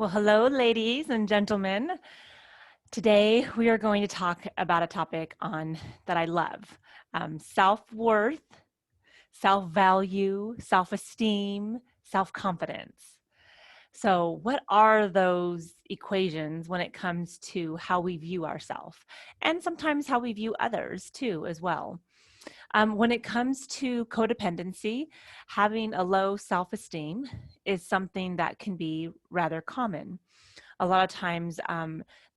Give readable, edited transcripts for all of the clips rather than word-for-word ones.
Well, hello, ladies and gentlemen. Today, we are going to talk about a topic that I love, self-worth, self-value, self-esteem, self-confidence. So what are those equations when it comes to how we view ourselves and sometimes how we view others too as well? When it comes to codependency, having a low self-esteem is something that can be rather common. A lot of times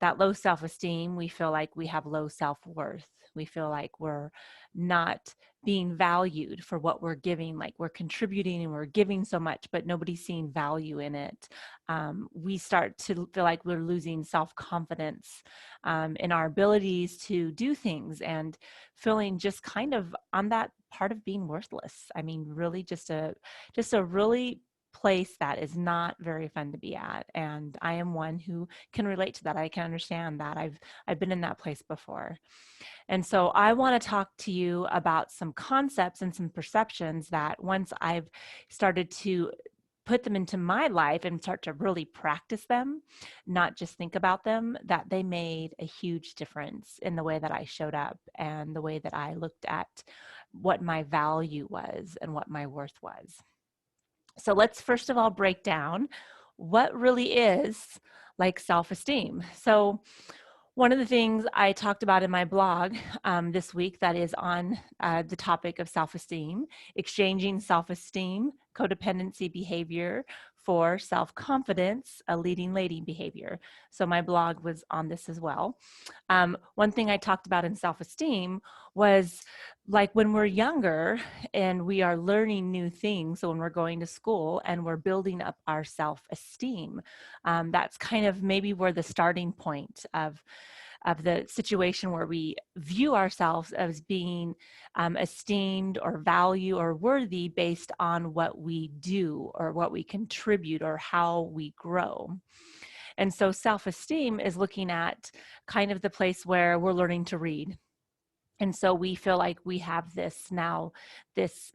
that low self-esteem, we feel like we have low self-worth. We feel like we're not being valued for what we're giving, like we're contributing and we're giving so much, but nobody's seeing value in it. We start to feel like we're losing self-confidence in our abilities to do things and feeling just kind of on that part of being worthless. I mean, really just a really place that is not very fun to be at, and I am one who can relate to that. I can understand that. I've been in that place before. And so I want to talk to you about some concepts and some perceptions that once I've started to put them into my life and start to really practice them, not just think about them, that they made a huge difference in the way that I showed up and the way that I looked at what my value was and what my worth was. So let's first of all break down what really is like self-esteem. So one of the things I talked about in my blog this week that is on the topic of self-esteem, exchanging self-esteem, codependency behavior for self-confidence, a leading lady behavior. So my blog was on this as well. One thing I talked about in self-esteem was like when we're younger and we are learning new things, so when we're going to school and we're building up our self-esteem, that's kind of maybe where the starting point of the situation where we view ourselves as being esteemed or value or worthy based on what we do or what we contribute or how we grow. And so self-esteem is looking at kind of the place where we're learning to read. And so we feel like we have this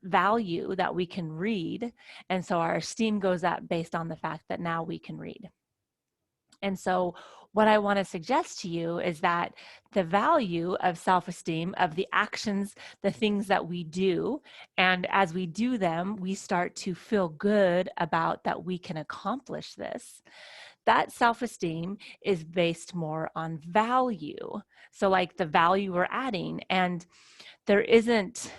value that we can read. And so our esteem goes up based on the fact that now we can read. And so what I want to suggest to you is that the value of self-esteem, of the actions, the things that we do, and as we do them, we start to feel good about that we can accomplish this. That self-esteem is based more on value. So like the value we're adding, and there isn't,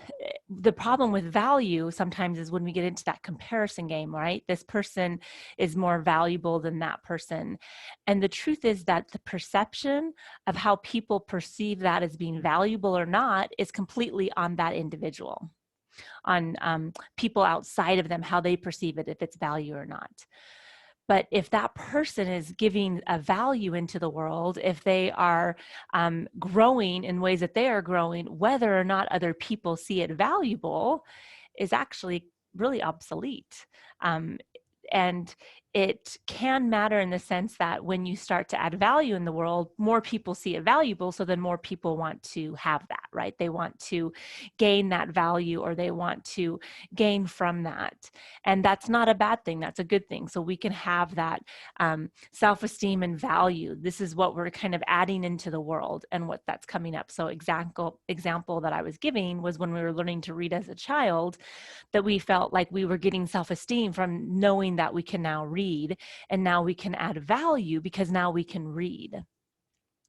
the problem with value sometimes is when we get into that comparison game, right? This person is more valuable than that person. And the truth is that the perception of how people perceive that as being valuable or not is completely on that individual, on people outside of them, how they perceive it, if it's value or not. But if that person is giving a value into the world, if they are growing in ways that they are growing, whether or not other people see it valuable is actually really obsolete. And it can matter in the sense that when you start to add value in the world, more people see it valuable, so then more people want to have that, right? They want to gain that value, or they want to gain from that. And that's not a bad thing, that's a good thing. So we can have that self-esteem and value. This is what we're kind of adding into the world and what that's coming up. So example that I was giving was when we were learning to read as a child, that we felt like we were getting self-esteem from knowing that we can now read, and now we can add value because now we can read.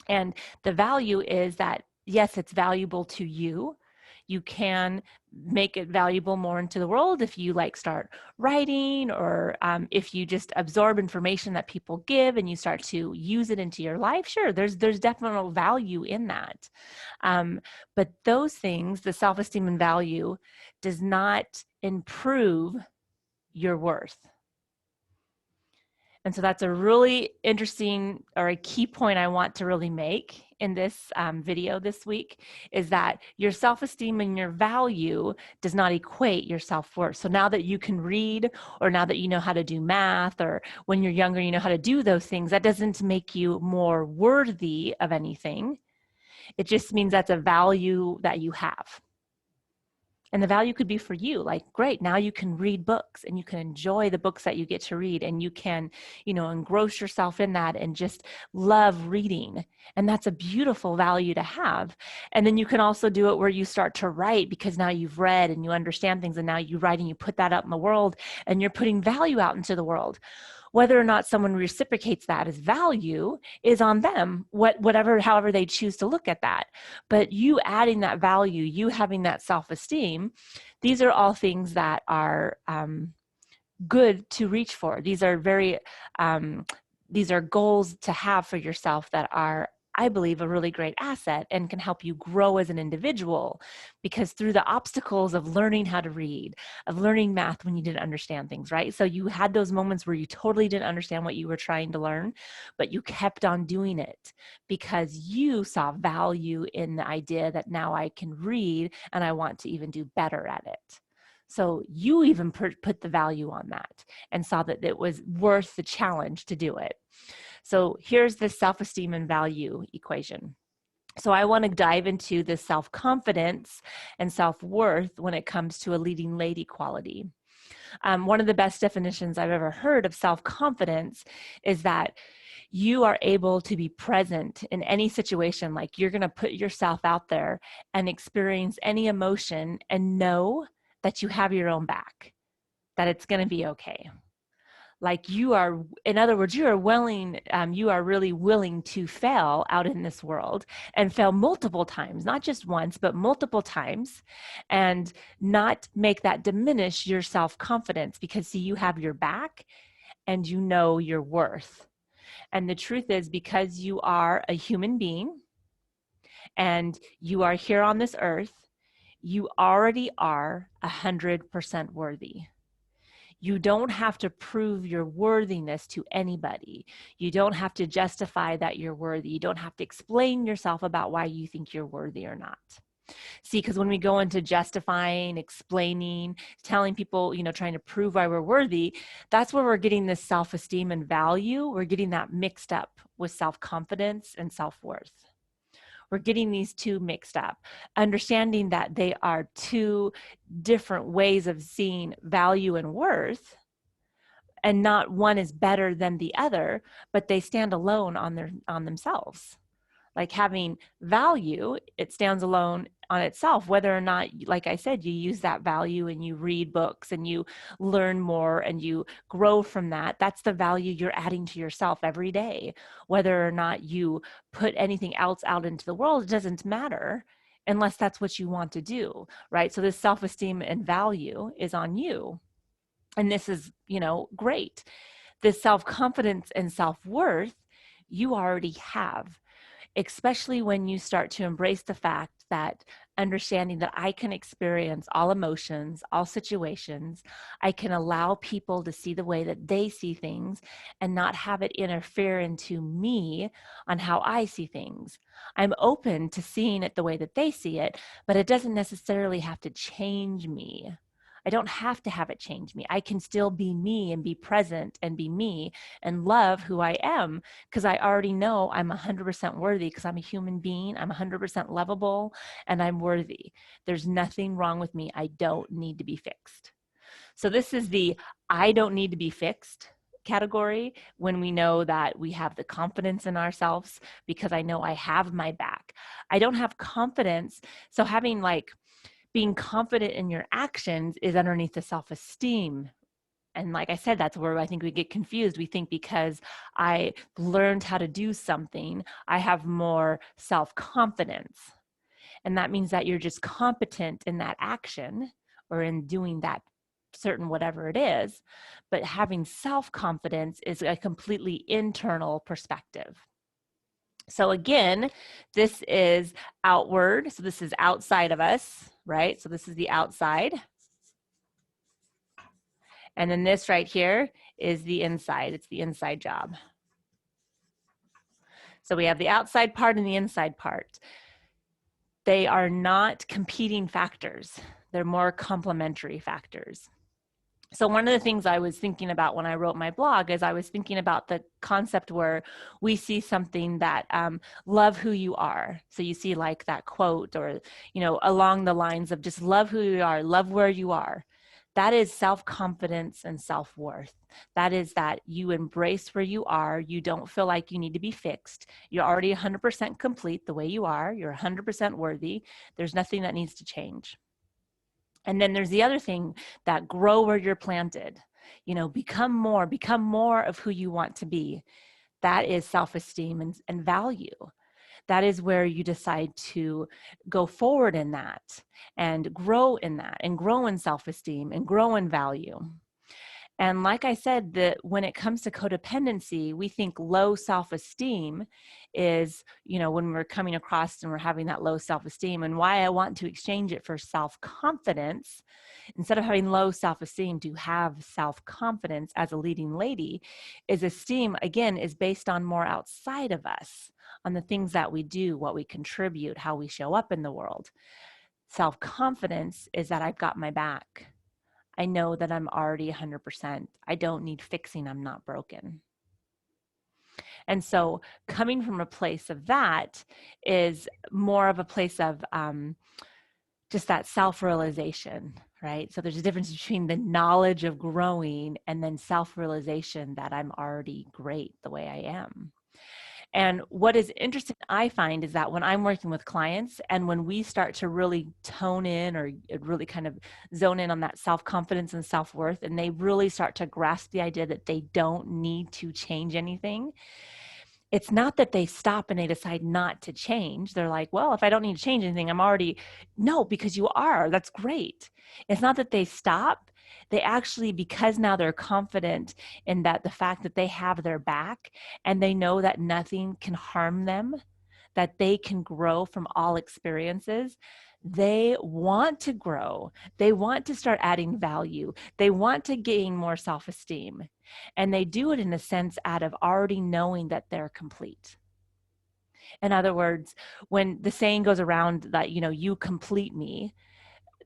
And the value is that, yes, it's valuable to you. You can make it valuable more into the world if you like start writing, or if you just absorb information that people give and you start to use it into your life. Sure, there's definite value in that. But those things, the self-esteem and value, does not improve your worth. And so that's a really interesting, or a key point I want to really make in this video this week, is that your self-esteem and your value does not equate your self-worth. So now that you can read, or now that you know how to do math, or when you're younger, you know how to do those things, that doesn't make you more worthy of anything. It just means that's a value that you have. And the value could be for you, like, great, now you can read books and you can enjoy the books that you get to read, and you can, engross yourself in that and just love reading. And that's a beautiful value to have. And then you can also do it where you start to write, because now you've read and you understand things, and now you write and you put that out in the world, and you're putting value out into the world. Whether or not someone reciprocates that as value is on them, however they choose to look at that. But you adding that value, you having that self-esteem, these are all things that are good to reach for. These are goals to have for yourself that are, I believe, a really great asset and can help you grow as an individual. Because through the obstacles of learning how to read, of learning math when you didn't understand things, right? So you had those moments where you totally didn't understand what you were trying to learn, but you kept on doing it because you saw value in the idea that now I can read and I want to even do better at it. So you even put the value on that and saw that it was worth the challenge to do it. So here's the self-esteem and value equation. So I want to dive into the self-confidence and self-worth when it comes to a leading lady quality. One of the best definitions I've ever heard of self-confidence is that you are able to be present in any situation. Like, you're going to put yourself out there and experience any emotion and know that you have your own back, that it's going to be okay. Like, you are, in other words, you are really willing to fail out in this world, and fail multiple times, not just once, but multiple times, and not make that diminish your self-confidence, because see, you have your back and you know your worth. And the truth is, because you are a human being and you are here on this earth, you already are 100% worthy. You don't have to prove your worthiness to anybody. You don't have to justify that you're worthy. You don't have to explain yourself about why you think you're worthy or not. See, because when we go into justifying, explaining, telling people, trying to prove why we're worthy, that's where we're getting this self-esteem and value. We're getting that mixed up with self-confidence and self-worth. We're getting these two mixed up, understanding that they are two different ways of seeing value and worth, and not one is better than the other, but they stand alone on themselves. Like, having value, it stands alone on itself, whether or not, like I said, you use that value and you read books and you learn more and you grow from that. That's the value you're adding to yourself every day. Whether or not you put anything else out into the world, it doesn't matter, unless that's what you want to do, right? So this self-esteem and value is on you. And this is, great. This self-confidence and self-worth you already have, especially when you start to embrace the fact that, understanding that I can experience all emotions, all situations. I can allow people to see the way that they see things and not have it interfere into me on how I see things. I'm open to seeing it the way that they see it, but it doesn't necessarily have to change me. I don't have to have it change me. I can still be me and be present and be me and love who I am, because I already know I'm 100% worthy, because I'm a human being. I'm 100% lovable and I'm worthy. There's nothing wrong with me. I don't need to be fixed. So this is the I don't need to be fixed category, when we know that we have the confidence in ourselves, because I know I have my back. I don't have confidence. So having, like, being confident in your actions is underneath the self-esteem. And like I said, that's where I think we get confused. We think because I learned how to do something, I have more self-confidence. And that means that you're just competent in that action or in doing that certain whatever it is. But having self-confidence is a completely internal perspective. So again, this is outward. So this is outside of us, right? So this is the outside. And then this right here is the inside. It's the inside job. So we have the outside part and the inside part. They are not competing factors. They're more complementary factors. So one of the things I was thinking about when I wrote my blog is I was thinking about the concept where we see something that love who you are. So you see like that quote or, along the lines of just love who you are, love where you are. That is self-confidence and self-worth. That is that you embrace where you are. You don't feel like you need to be fixed. You're already 100% complete the way you are. You're 100% worthy. There's nothing that needs to change. And then there's the other thing, that grow where you're planted. Become more of who you want to be. That is self-esteem and value. That is where you decide to go forward in that and grow in that and grow in self-esteem and grow in value. And like I said, that when it comes to codependency, we think low self-esteem is, when we're coming across and we're having that low self-esteem, and why I want to exchange it for self-confidence. Instead of having low self-esteem, to have self-confidence as a leading lady, is esteem, again, is based on more outside of us, on the things that we do, what we contribute, how we show up in the world. Self-confidence is that I've got my back. I know that I'm already 100%. I don't need fixing. I'm not broken. And so coming from a place of that is more of a place of just that self-realization, right? So there's a difference between the knowledge of growing and then self-realization that I'm already great the way I am. And what is interesting, I find, is that when I'm working with clients and when we start to really tone in or really kind of zone in on that self-confidence and self-worth, and they really start to grasp the idea that they don't need to change anything, it's not that they stop and they decide not to change. They're like, well, if I don't need to change anything, I'm already, no, because you are, that's great. It's not that they stop. They actually, because now they're confident in that the fact that they have their back and they know that nothing can harm them, that they can grow from all experiences, they want to grow. They want to start adding value. They want to gain more self-esteem. And they do it in a sense out of already knowing that they're complete. In other words, when the saying goes around that, you complete me,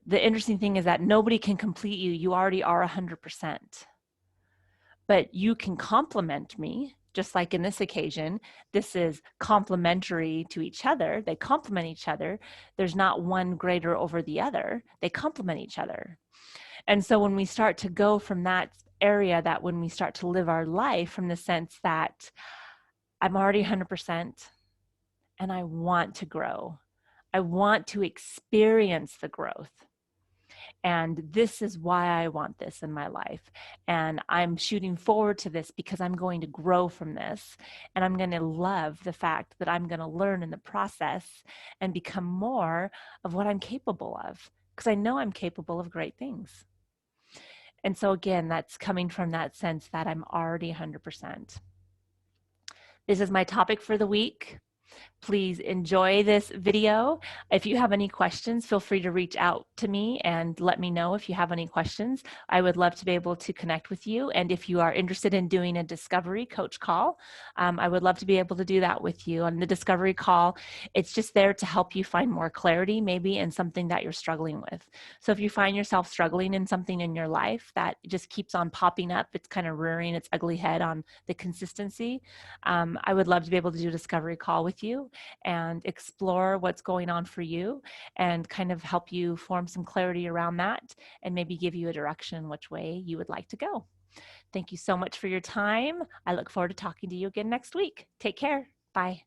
the interesting thing is that nobody can complete you. You already are 100%. But you can complement me, just like in this occasion. This is complementary to each other. They complement each other. There's not one greater over the other. They complement each other. And so when we start to go from that area, that when we start to live our life from the sense that I'm already 100% and I want to grow, I want to experience the growth. And this is why I want this in my life. And I'm shooting forward to this because I'm going to grow from this. And I'm going to love the fact that I'm going to learn in the process and become more of what I'm capable of, because I know I'm capable of great things. And so again, that's coming from that sense that I'm already 100%. This is my topic for the week. Please enjoy this video. If you have any questions, feel free to reach out to me and let me know if you have any questions. I would love to be able to connect with you. And if you are interested in doing a discovery coach call, I would love to be able to do that with you. On the discovery call, it's just there to help you find more clarity, maybe in something that you're struggling with. So if you find yourself struggling in something in your life that just keeps on popping up, it's kind of rearing its ugly head on the consistency, I would love to be able to do a discovery call with you and explore what's going on for you and kind of help you form some clarity around that and maybe give you a direction which way you would like to go. Thank you so much for your time. I look forward to talking to you again next week. Take care. Bye.